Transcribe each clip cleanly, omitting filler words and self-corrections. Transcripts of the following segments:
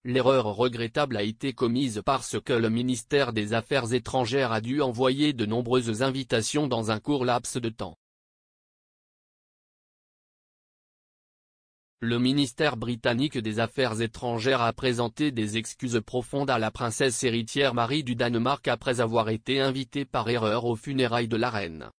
l'erreur regrettable a été commise parce que le ministère des Affaires étrangères a dû envoyer de nombreuses invitations dans un court laps de temps. Le ministère britannique des Affaires étrangères a présenté des excuses profondes à la princesse héritière Marie du Danemark après avoir été invitée par erreur aux funérailles de la reine.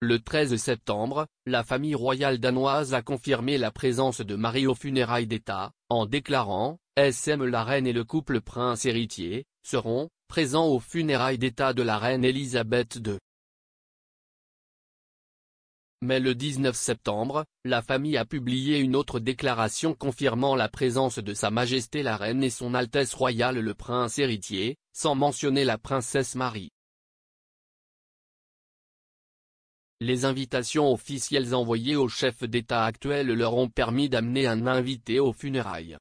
Le 13 septembre, la famille royale danoise a confirmé la présence de Marie aux funérailles d'État, en déclarant « SM la reine et le couple prince héritier, seront, présents aux funérailles d'État de la reine Elisabeth II ». Mais le 19 septembre, la famille a publié une autre déclaration confirmant la présence de Sa Majesté la Reine et Son Altesse Royale le Prince héritier, sans mentionner la princesse Marie. Les invitations officielles envoyées au chef d'État actuel leur ont permis d'amener un invité aux funérailles.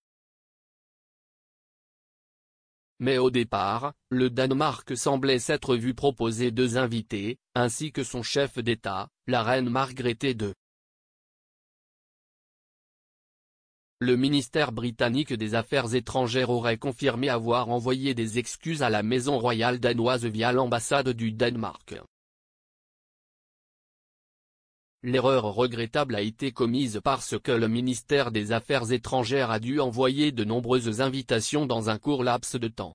Mais au départ, le Danemark semblait s'être vu proposer 2 invités, ainsi que son chef d'État, la reine Margrethe II. Le ministère britannique des Affaires étrangères aurait confirmé avoir envoyé des excuses à la maison royale danoise via l'ambassade du Danemark. L'erreur regrettable a été commise parce que le ministère des Affaires étrangères a dû envoyer de nombreuses invitations dans un court laps de temps.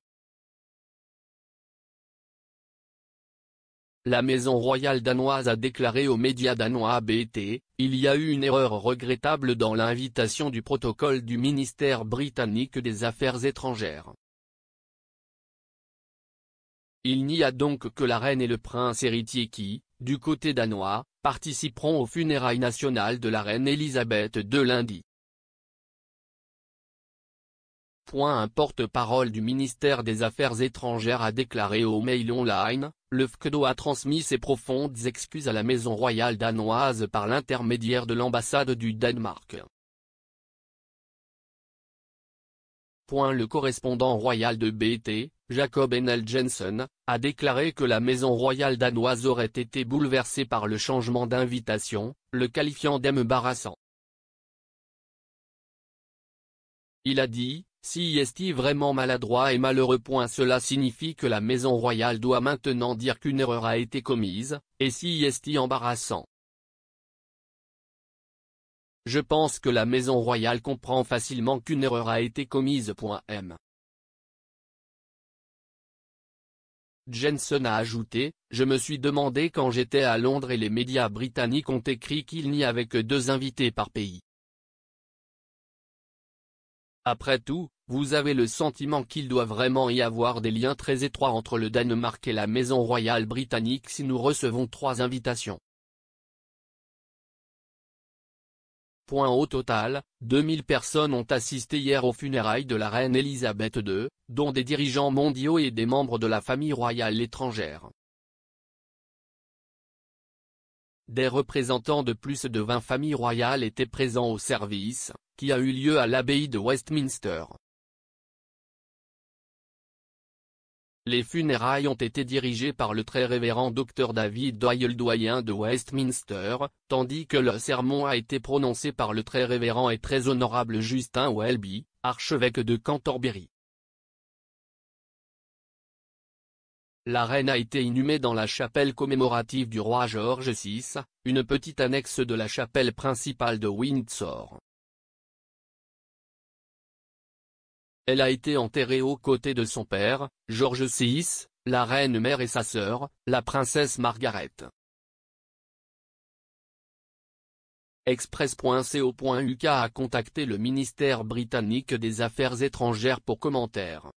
La maison royale danoise a déclaré aux médias danois BT, « Il y a eu une erreur regrettable dans l'invitation du protocole du ministère britannique des Affaires étrangères. Il n'y a donc que la reine et le prince héritier qui, du côté danois, participeront aux funérailles nationales de la reine Elisabeth II lundi. » Un porte-parole du ministère des Affaires étrangères a déclaré au Mail Online, le FKDO a transmis ses profondes excuses à la maison royale danoise par l'intermédiaire de l'ambassade du Danemark. Le correspondant royal de BT, Jacob Enel Jensen, a déclaré que la maison royale danoise aurait été bouleversée par le changement d'invitation, le qualifiant d'embarrassant. Il a dit, « Si est vraiment maladroit et malheureux. Cela signifie que la maison royale doit maintenant dire qu'une erreur a été commise, et si est embarrassant. Je pense que la maison royale comprend facilement qu'une erreur a été commise. » Jensen a ajouté, « Je me suis demandé quand j'étais à Londres et les médias britanniques ont écrit qu'il n'y avait que 2 invités par pays. Après tout, vous avez le sentiment qu'il doit vraiment y avoir des liens très étroits entre le Danemark et la maison royale britannique si nous recevons 3 invitations. » Au total, 2000 personnes ont assisté hier aux funérailles de la reine Elisabeth II, dont des dirigeants mondiaux et des membres de la famille royale étrangère. Des représentants de plus de 20 familles royales étaient présents au service, qui a eu lieu à l'abbaye de Westminster. Les funérailles ont été dirigées par le très révérend Dr David Doyle doyen de Westminster, tandis que le sermon a été prononcé par le très révérend et très honorable Justin Welby, archevêque de Canterbury. La reine a été inhumée dans la chapelle commémorative du roi George VI, une petite annexe de la chapelle principale de Windsor. Elle a été enterrée aux côtés de son père, George VI, la reine mère et sa sœur, la princesse Margaret. Express.co.uk a contacté le ministère britannique des Affaires étrangères pour commentaire.